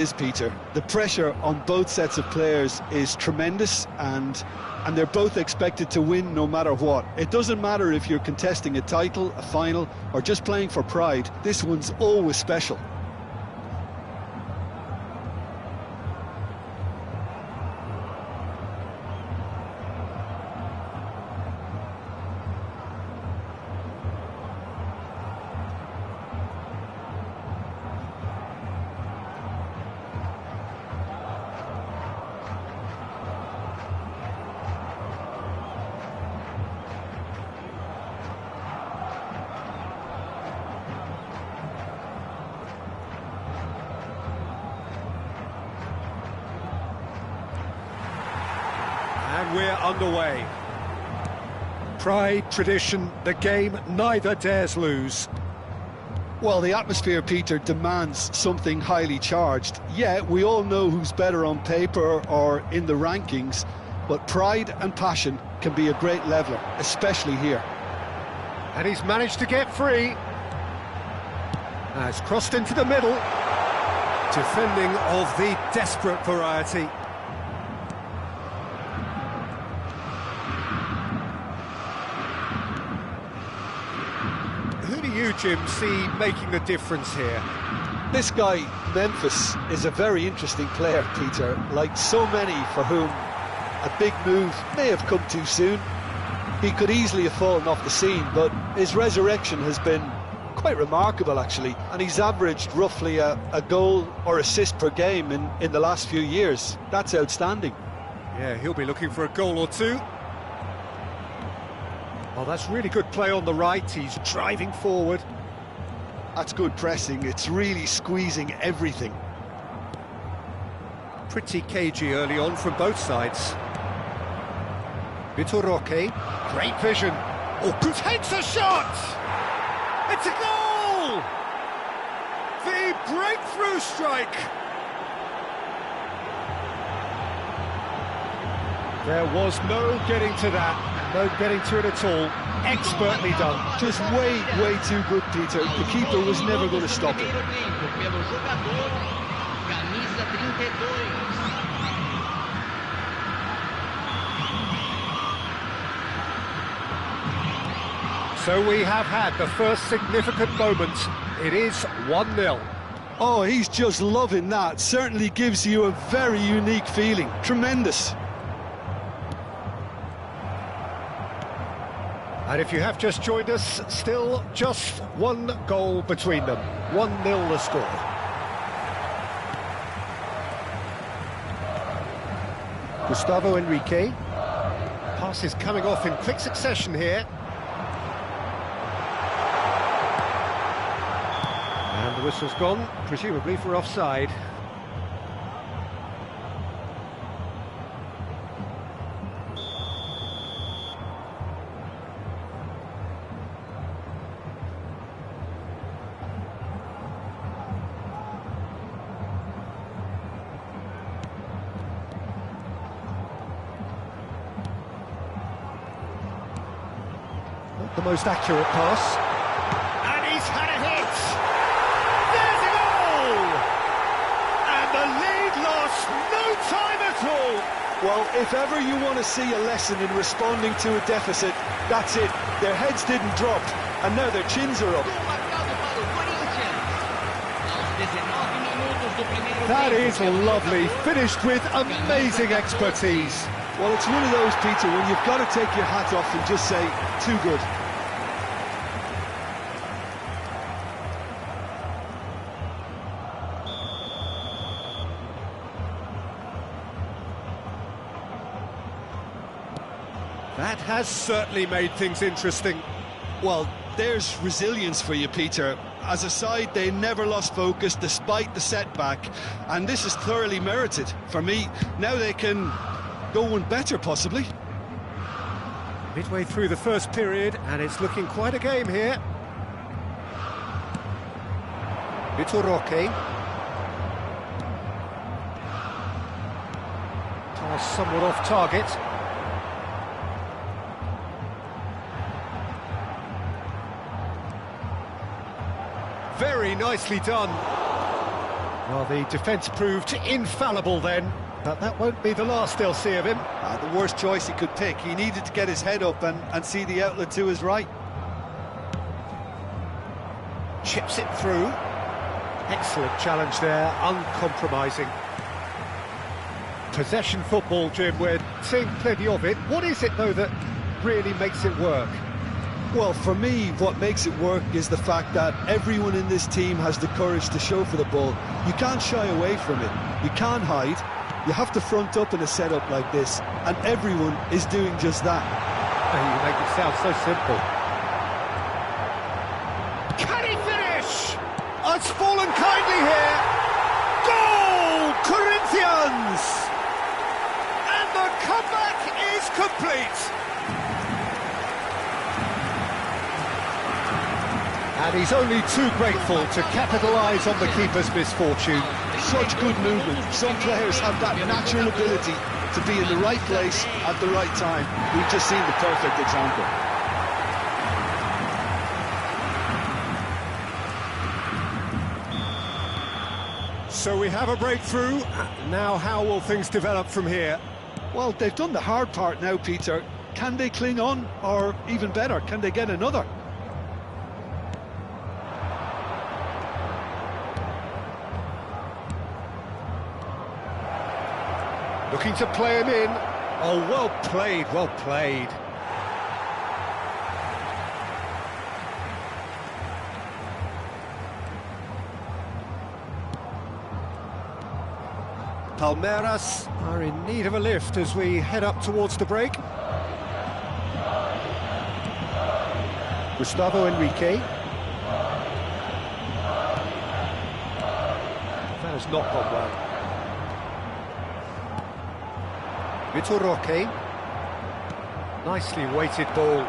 is, Peter. The pressure on both sets of players is tremendous, and they're both expected to win no matter what. It doesn't matter if you're contesting a title, a final, or just playing for pride. This one's always special. And we're underway. Pride, tradition, the game neither dares lose. Well, the atmosphere, Peter, demands something highly charged. Yeah, we all know who's better on paper or in the rankings, but pride and passion can be a great leveler, especially here. And he's managed to get free. Now it's crossed into the middle. Defending of the desperate variety. Who do you, Jim, see making the difference here? This guy, Memphis, is a very interesting player, Peter. Like so many for whom a big move may have come too soon. He could easily have fallen off the scene, but his resurrection has been quite remarkable, actually. And he's averaged roughly a goal or assist per game in the last few years. That's outstanding. Yeah, he'll be looking for a goal or two. Oh, that's really good play on the right. He's driving forward. That's good pressing. It's really squeezing everything. Pretty cagey early on from both sides. Vitor Roque, great vision. Oh, good takes a shot! It's a goal! The breakthrough strike! There was no getting to that, no getting to it at all. Expertly done. Just way too good, Peter. The keeper was never going to stop it. So we have had the first significant moment. It is 1-0. Oh, he's just loving that. Certainly gives you a very unique feeling. Tremendous. And if you have just joined us, still just one goal between them. 1-0 the score. Gustavo Enrique. Pass is coming off in quick succession here. And the whistle's gone, presumably for offside. Not the most accurate pass. And he's had a hit! There's a goal! And the lead lost no time at all! Well, if ever you want to see a lesson in responding to a deficit, that's it. Their heads didn't drop, and now their chins are up. That is lovely, finished with amazing expertise. Well, it's one of those, Peter, when you've got to take your hat off and just say, too good. That has certainly made things interesting. Well, there's resilience for you, Peter. As a side, they never lost focus despite the setback, and this is thoroughly merited. For me, now they can go one better, possibly. Midway through the first period, and it's looking quite a game here. Vitor Roque. Pass somewhat off target. Very nicely done. Well, the defence proved infallible then, but that won't be the last they'll see of him. The worst choice he could pick. He needed to get his head up and see the outlet to his right. Chips it through. Excellent challenge there, uncompromising. Possession football, Jim, we're seeing plenty of it. What is it, though, that really makes it work? Well, for me, what makes it work is the fact that everyone in this team has the courage to show for the ball. You can't shy away from it. You can't hide. You have to front up in a setup like this, and everyone is doing just that. You make it sound so simple. Can he finish? Oh, it's fallen kindly here. Goal! Corinthians! And the comeback is complete. And he's only too grateful to capitalise on the keeper's misfortune. Such good movement. Some players have that natural ability to be in the right place at the right time. We've just seen the perfect example. So we have a breakthrough. Now how will things develop from here? Well, they've done the hard part now, Peter. Can they cling on? Or even better, can they get another? Looking to play him in. Oh, well played, well played. Palmeiras are in need of a lift as we head up towards the break. Gustavo Henrique. That has not gone well. Vitor Roque. Nicely weighted ball.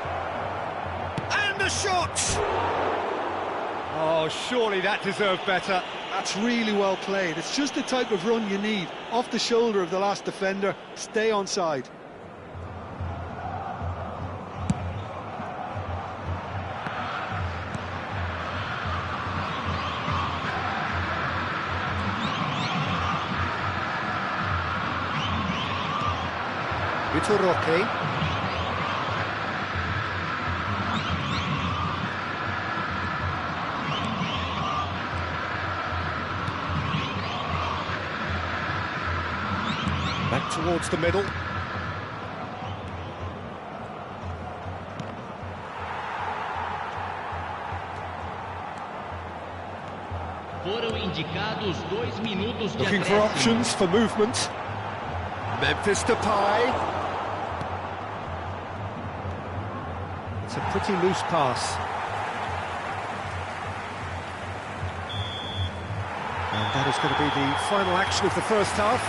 And a shot! Oh, surely that deserved better. That's really well played. It's just the type of run you need. Off the shoulder of the last defender, stay onside. Vitor Roque. Back towards the middle. Foram indicados 2 minutos de Looking for options for movement. Memphis Depay. It's a pretty loose pass. And that is going to be the final action of the first half.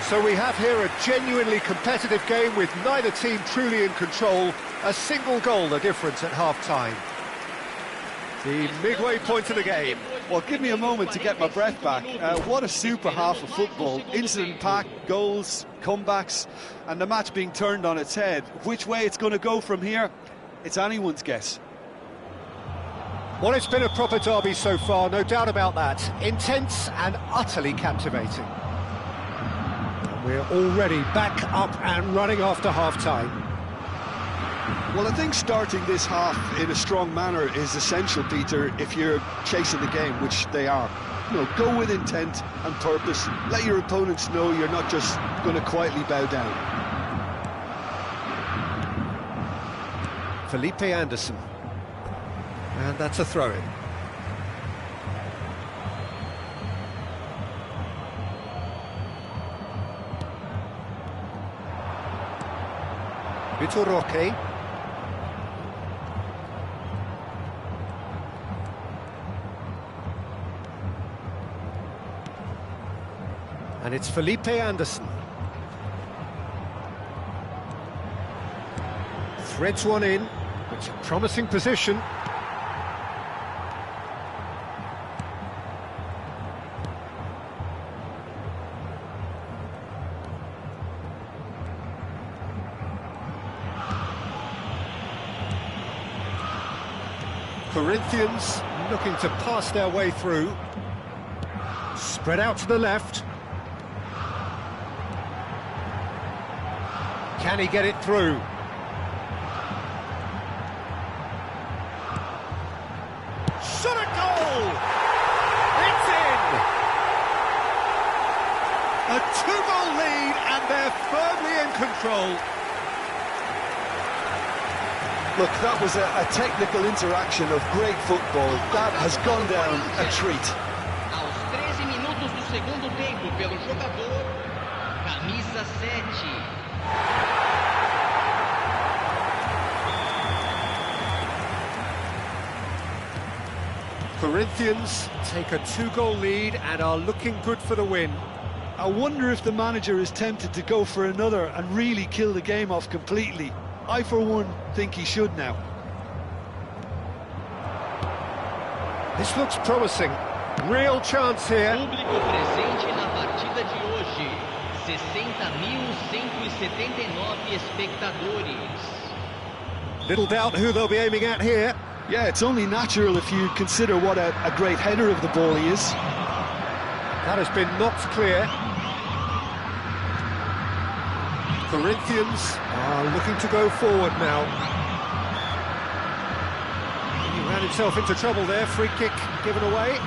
So we have here a genuinely competitive game with neither team truly in control. A single goal the difference at half-time. The midway point of the game. Well, give me a moment to get my breath back. What a super half of football. Incident-packed, goals, comebacks, and the match being turned on its head. Which way it's going to go from here, it's anyone's guess. Well, it's been a proper derby so far, no doubt about that. Intense and utterly captivating. And we're already back up and running after half-time. Well, I think starting this half in a strong manner is essential, Peter, if you're chasing the game, which they are. You know, go with intent and purpose. Let your opponents know you're not just going to quietly bow down. Felipe Anderson. And that's a throw-in. Vitor Roque. And it's Felipe Anderson. Threads one in. It's a promising position. Corinthians looking to pass their way through. Spread out to the left. Can he get it through? Shot a goal! It's in! A 2-goal lead and they're firmly in control. Look, that was a technical interaction of great football. That has gone down a treat. Aos 13 minutos do segundo tempo, pelo jogador, camisa 7. Corinthians take a 2-goal lead and are looking good for the win. I wonder if the manager is tempted to go for another and really kill the game off completely. I, for one, think he should now. This looks promising. Real chance here. Público presente na partida de hoje. 60.179 espectadores. Little doubt who they'll be aiming at here. Yeah, it's only natural if you consider what a great header of the ball he is. That has been knocked clear. Corinthians are looking to go forward now. He ran himself into trouble there. Free kick given away.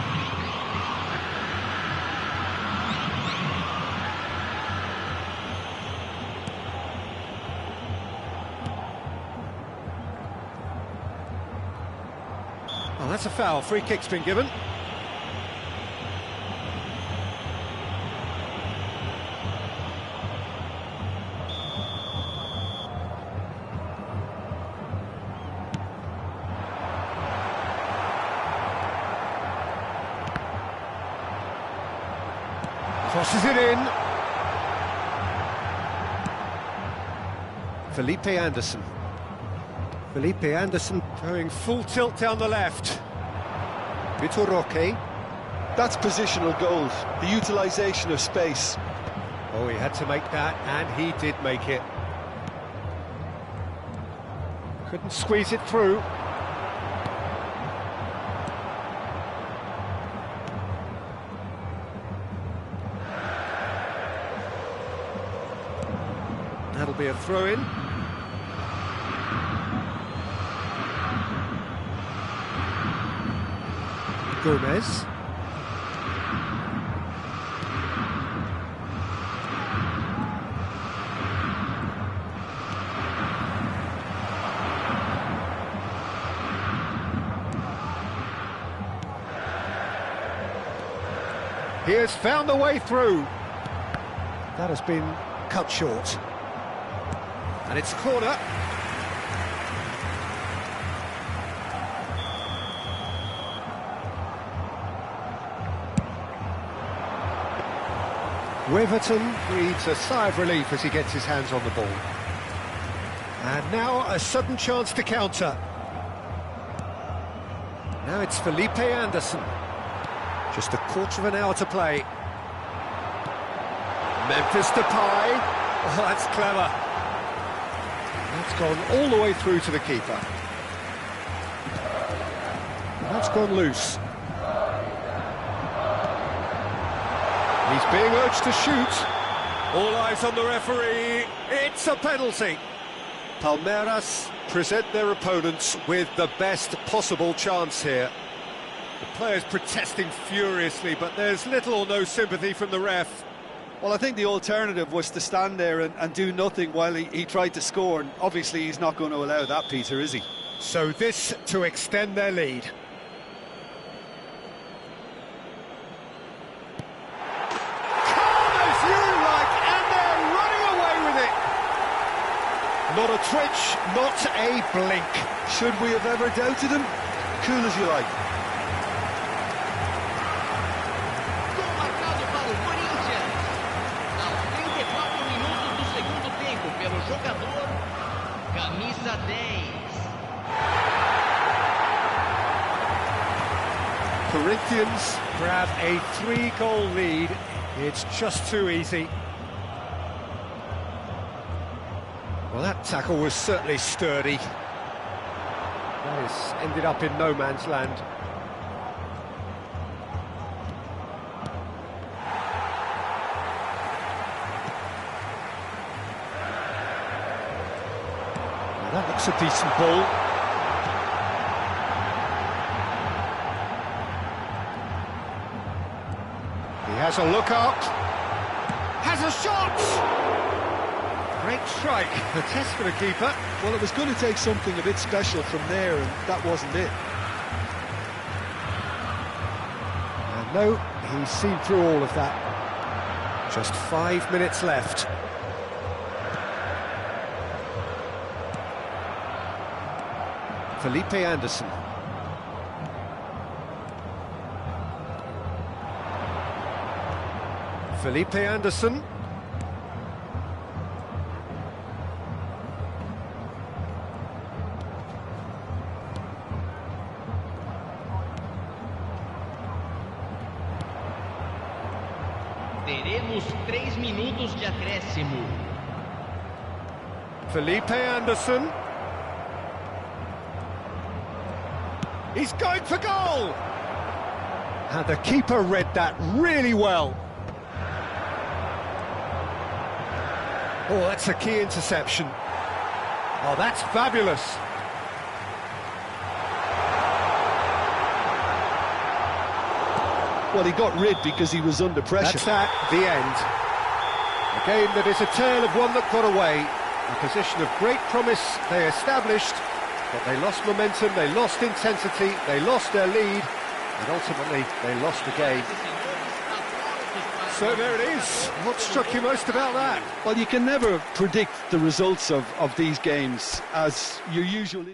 Oh, that's a foul. Free kick's been given. Crosses it in. Felipe Anderson. Felipe Anderson going full tilt down the left. Vitor Roque. That's positional goals, the utilisation of space. Oh, he had to make that, and he did make it. Couldn't squeeze it through. That'll be a throw-in. Gomez. He has found the way through. That has been cut short. And it's a corner. Weverton breathes a sigh of relief as he gets his hands on the ball. And now a sudden chance to counter. Now it's Felipe Anderson. Just a quarter of an hour to play. Memphis Depay. Oh, that's clever. That's gone all the way through to the keeper. That's gone loose. He's being urged to shoot. All eyes on the referee. It's a penalty. Palmeiras present their opponents with the best possible chance here. The players protesting furiously, but there's little or no sympathy from the ref. Well, I think the alternative was to stand there and do nothing while he tried to score, and obviously he's not going to allow that, Peter, is he? So this to extend their lead. Calm as you like, and they're running away with it. Not a twitch, not a blink. Should we have ever doubted him? Cool as you like. Gol marcado para o Corinthians. Aos 34 minutos do segundo tempo, pelo jogador, camisa 10. Corinthians grab a 3-goal lead. It's just too easy. Well, that tackle was certainly sturdy. That has ended up in no man's land. That's a decent ball. He has a look up. Has a shot! Great strike. A test for the keeper. Well, it was going to take something a bit special from there, and that wasn't it. And no, he's seen through all of that. Just 5 minutes left. Felipe Anderson. Felipe Anderson. Teremos 3 minutos de acréscimo. Felipe Anderson. He's going for goal! And the keeper read that really well. Oh, that's a key interception. Oh, that's fabulous. Well, he got rid because he was under pressure. That's that, the end. A game that is a tale of one that got away. A position of great promise they established, but they lost momentum, they lost intensity, they lost their lead, and ultimately they lost the game. So there it is. What struck you most about that? Well, you can never predict the results of these games as your usual...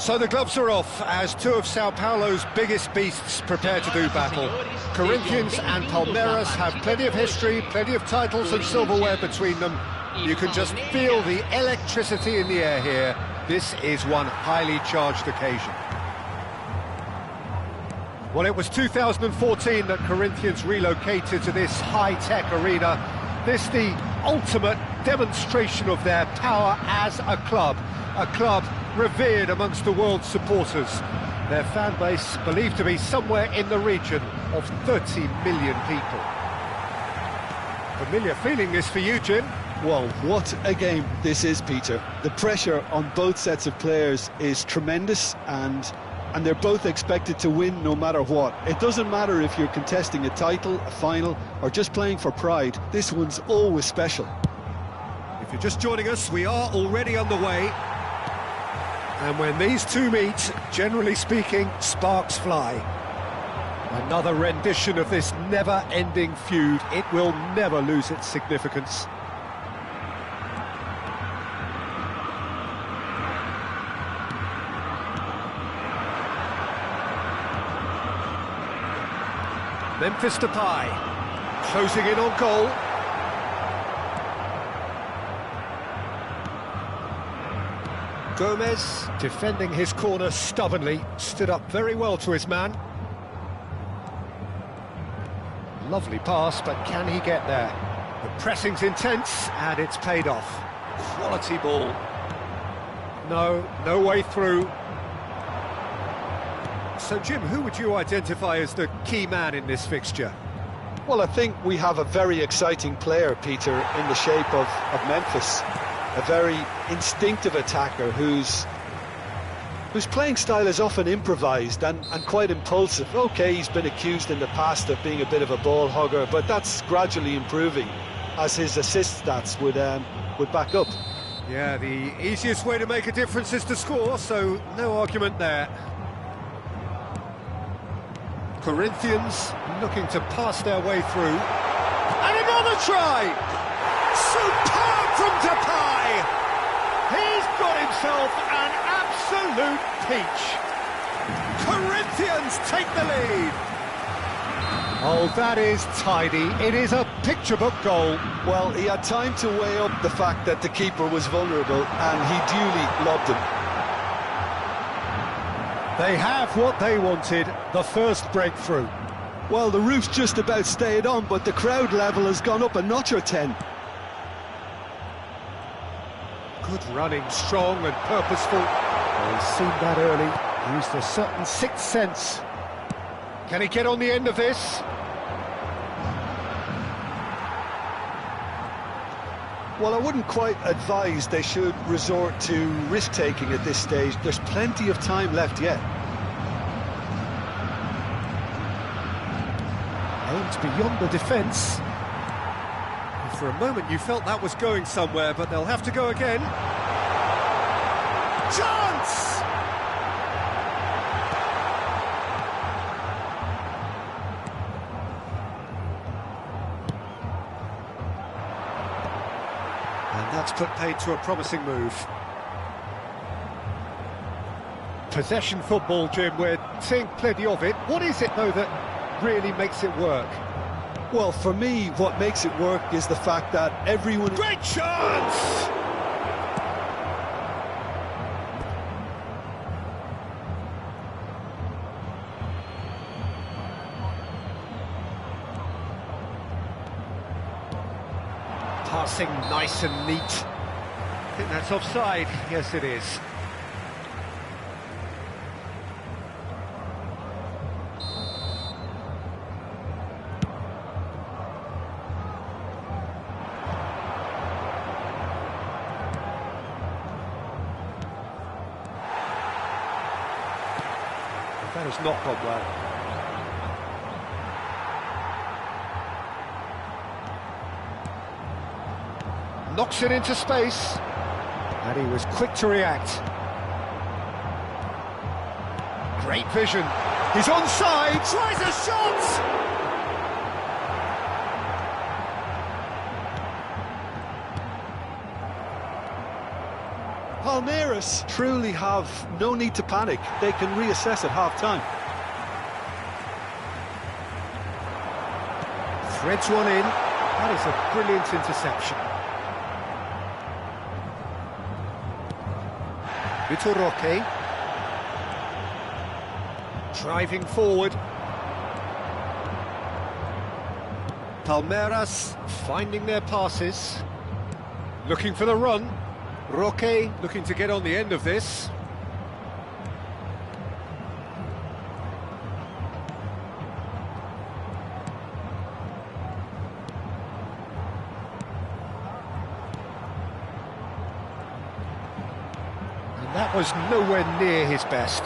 So the gloves are off as two of Sao Paulo's biggest beasts prepare to do battle. Corinthians and Palmeiras have plenty of history, plenty of titles and silverware between them. You can just feel the electricity in the air here. This is one highly charged occasion. Well, it was 2014 that Corinthians relocated to this high-tech arena. This the ultimate demonstration of their power as a club revered amongst the world's supporters. Their fan base believed to be somewhere in the region of 30 million people. Familiar feeling this for you, Jim? Well, what a game this is, Peter. The pressure on both sets of players is tremendous, and they're both expected to win no matter what. It doesn't matter if you're contesting a title, a final, or just playing for pride. This one's always special. If you're just joining us, we are already underway. And when these two meet, generally speaking, sparks fly. Another rendition of this never-ending feud. It will never lose its significance. Memphis Depay, closing in on goal. Gomez, defending his corner stubbornly, stood up very well to his man. Lovely pass, but can he get there? The pressing's intense, and it's paid off. Quality ball. No way through. So, Jim, who would you identify as the key man in this fixture? Well, I think we have a very exciting player, Peter, in the shape of Memphis. A very instinctive attacker whose playing style is often improvised and quite impulsive. OK, he's been accused in the past of being a bit of a ball hugger, but that's gradually improving, as his assist stats would back up. Yeah, the easiest way to make a difference is to score, so no argument there. Corinthians looking to pass their way through. And another try! Superb from Depay! He's got himself an absolute peach. Corinthians take the lead. Oh, that is tidy. It is a picture-book goal. Well, he had time to weigh up the fact that the keeper was vulnerable, and he duly lobbed him. They have what they wanted, the first breakthrough. Well, the roof's just about stayed on, but the crowd level has gone up a notch or 10. Good running, strong and purposeful. Well, he's seen that early, used a certain sixth sense. Can he get on the end of this? Well, I wouldn't quite advise they should resort to risk-taking at this stage. There's plenty of time left yet. Aimed beyond the defence. For a moment you felt that was going somewhere, but they'll have to go again. Chance! And that's put paid to a promising move. Possession football, Jim, we're seeing plenty of it. What is it, though, that really makes it work? Well, for me, what makes it work is the fact that everyone... Great chance! Passing nice and neat. I think that's offside. Yes, it is. That has not gone well. Knocks it into space. And he was quick to react. Great vision. He's onside. Tries a shot! Palmeiras truly have no need to panic. They can reassess at half-time. Threads one in. That is a brilliant interception. Vitor Roque. Driving forward. Palmeiras finding their passes. Looking for the run. Roque looking to get on the end of this. And that was nowhere near his best.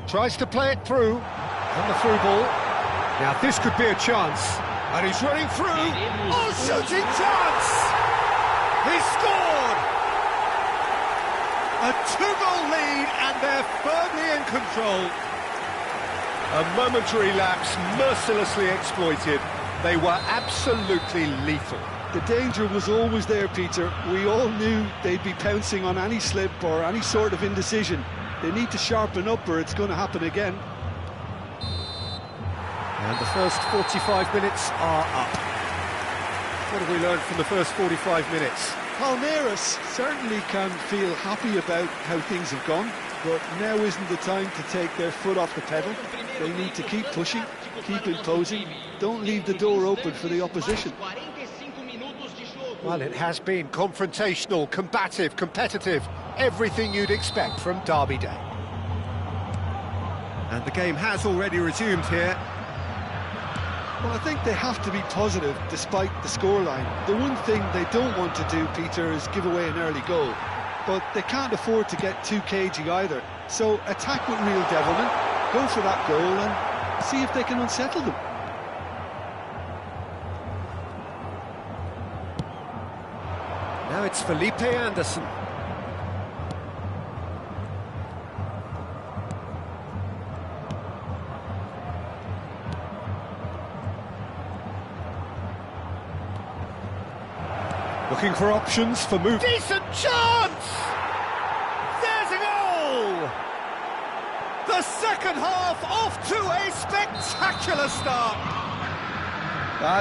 Tries to play it through. On the through ball. Now this could be a chance. And he's running through. Oh, shooting chance! He scored! A two-goal lead and they're firmly in control. A momentary lapse mercilessly exploited. They were absolutely lethal. The danger was always there, Peter. We all knew they'd be pouncing on any slip or any sort of indecision. They need to sharpen up or it's going to happen again. And the first 45 minutes are up. What have we learned from the first 45 minutes? Palmeiras certainly can feel happy about how things have gone, but now isn't the time to take their foot off the pedal. They need to keep pushing, keep imposing, don't leave the door open for the opposition. Well, it has been confrontational, combative, competitive, everything you'd expect from Derby Day. And the game has already resumed here. Well, I think they have to be positive despite the scoreline. The one thing they don't want to do, Peter, is give away an early goal. But they can't afford to get too cagey either. So attack with real devilment, go for that goal and see if they can unsettle them. Now it's Felipe Anderson. Looking for options for move. Decent chance! There's a goal! The second half off to a spectacular start.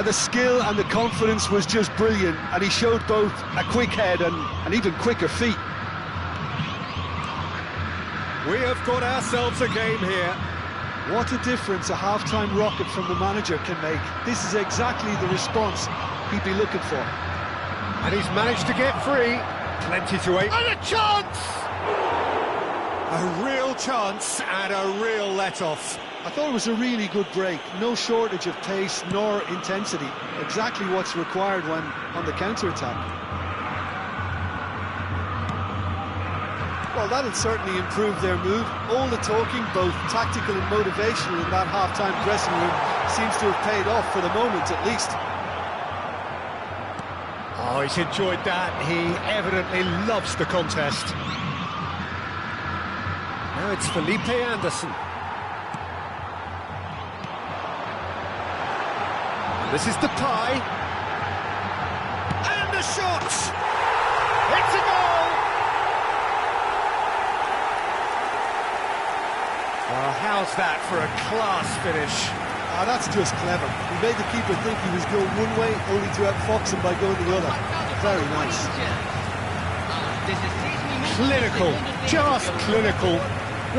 The skill and the confidence was just brilliant, and he showed both a quick head and even quicker feet. We have got ourselves a game here. What a difference a half-time rocket from the manager can make. This is exactly the response he'd be looking for. And he's managed to get free. Plenty to aim. And a chance! A real chance and a real let-off. I thought it was a really good break. No shortage of pace nor intensity. Exactly what's required when on the counter-attack. Well, that'll certainly improve their move. All the talking, both tactical and motivational in that half-time dressing room, seems to have paid off for the moment at least. Oh, he's enjoyed that. He evidently loves the contest. Now it's Felipe Anderson. This is Depay. And the shot! It's a goal! Well, how's that for a class finish? That's just clever. He made the keeper think he was going one way, only to outfox him by going the other. Very nice. Clinical, just clinical.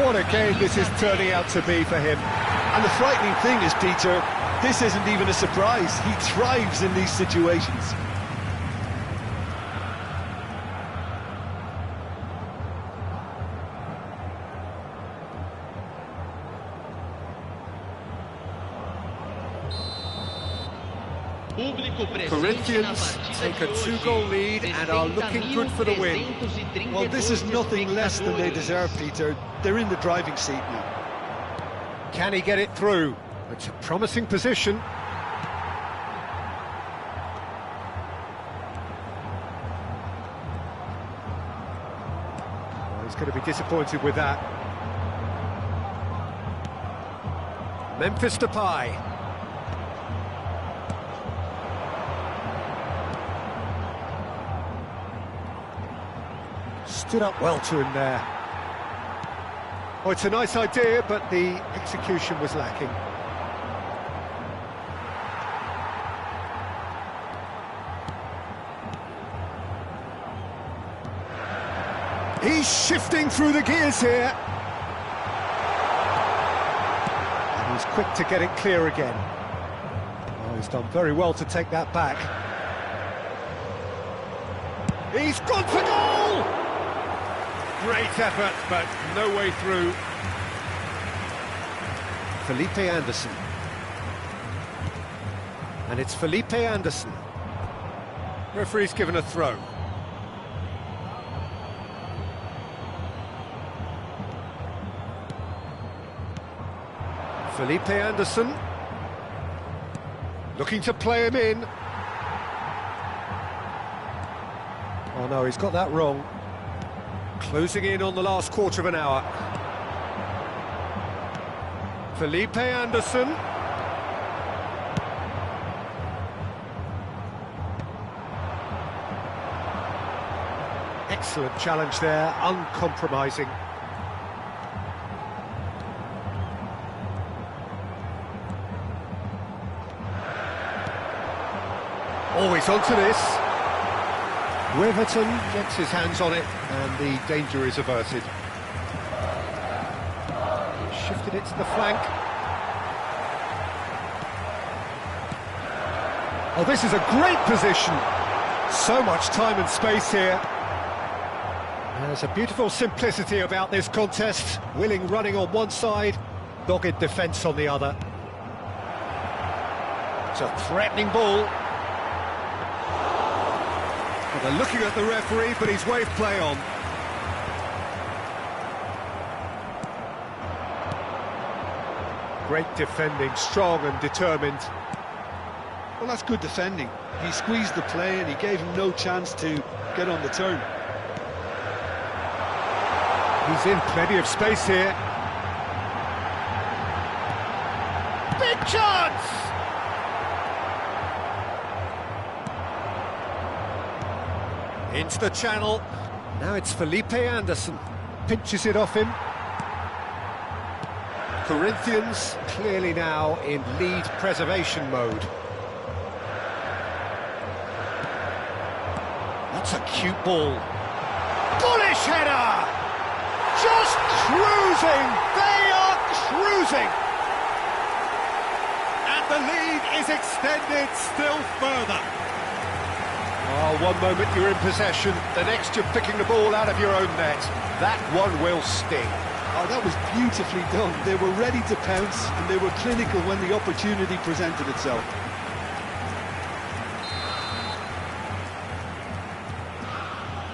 What a game this is turning out to be for him. And the frightening thing is, Peter, this isn't even a surprise. He thrives in these situations. Corinthians take a 2-goal lead and are looking good for the win. Well, this is nothing less than they deserve, Peter. They're in the driving seat now. Can he get it through? It's a promising position. Oh, he's going to be disappointed with that. Memphis Depay. Stood up well to him there. Oh, it's a nice idea, but the execution was lacking. He's shifting through the gears here. And he's quick to get it clear again. Oh, he's done very well to take that back. He's gone for goal! Great effort, but no way through. Felipe Anderson. And it's Felipe Anderson. Referee's given a throw. Felipe Anderson, looking to play him in. Oh no, he's got that wrong. Closing in on the last quarter of an hour. Felipe Anderson. Excellent challenge there, uncompromising. Always onto this. Weatherton gets his hands on it and the danger is averted. Shifted it to the flank. Oh, this is a great position. So much time and space here. There's a beautiful simplicity about this contest. Willing running on one side, dogged defence on the other. It's a threatening ball. Well, they're looking at the referee, but he's waved play on. Great defending, strong and determined. Well, that's good defending. He squeezed the play and he gave him no chance to get on the turn. He's in plenty of space here. Big chance! Into the channel. Now it's Felipe Anderson. Pinches it off him. Corinthians clearly now in lead preservation mode. That's a cute ball. Bullish header! Just cruising! They are cruising! And the lead is extended still further. Oh, one moment you're in possession, the next you're picking the ball out of your own net. That one will sting. Oh, that was beautifully done. They were ready to pounce and they were clinical when the opportunity presented itself.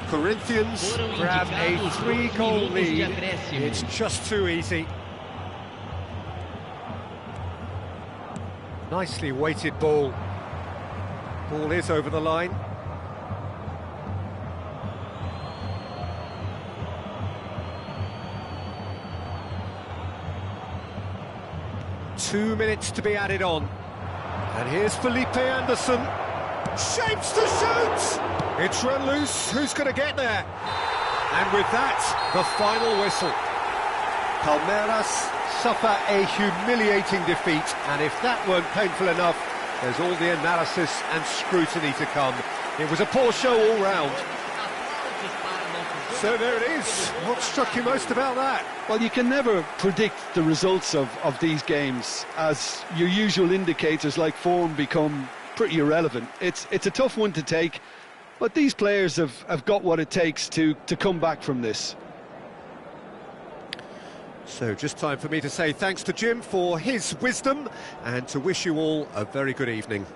Corinthians grab a 3-goal lead. It's just too easy. Nicely weighted ball. Ball is over the line. Two minutes to be added on. And here's Felipe Anderson. Shapes to shoot! It's run loose. Who's going to get there? And with that, the final whistle. Palmeiras suffer a humiliating defeat, and if that weren't painful enough, there's all the analysis and scrutiny to come. It was a poor show all round. So there it is. What struck you most about that? Well, you can never predict the results of these games, as your usual indicators like form become pretty irrelevant. It's a tough one to take, but these players have got what it takes to come back from this. So just time for me to say thanks to Jim for his wisdom and to wish you all a very good evening.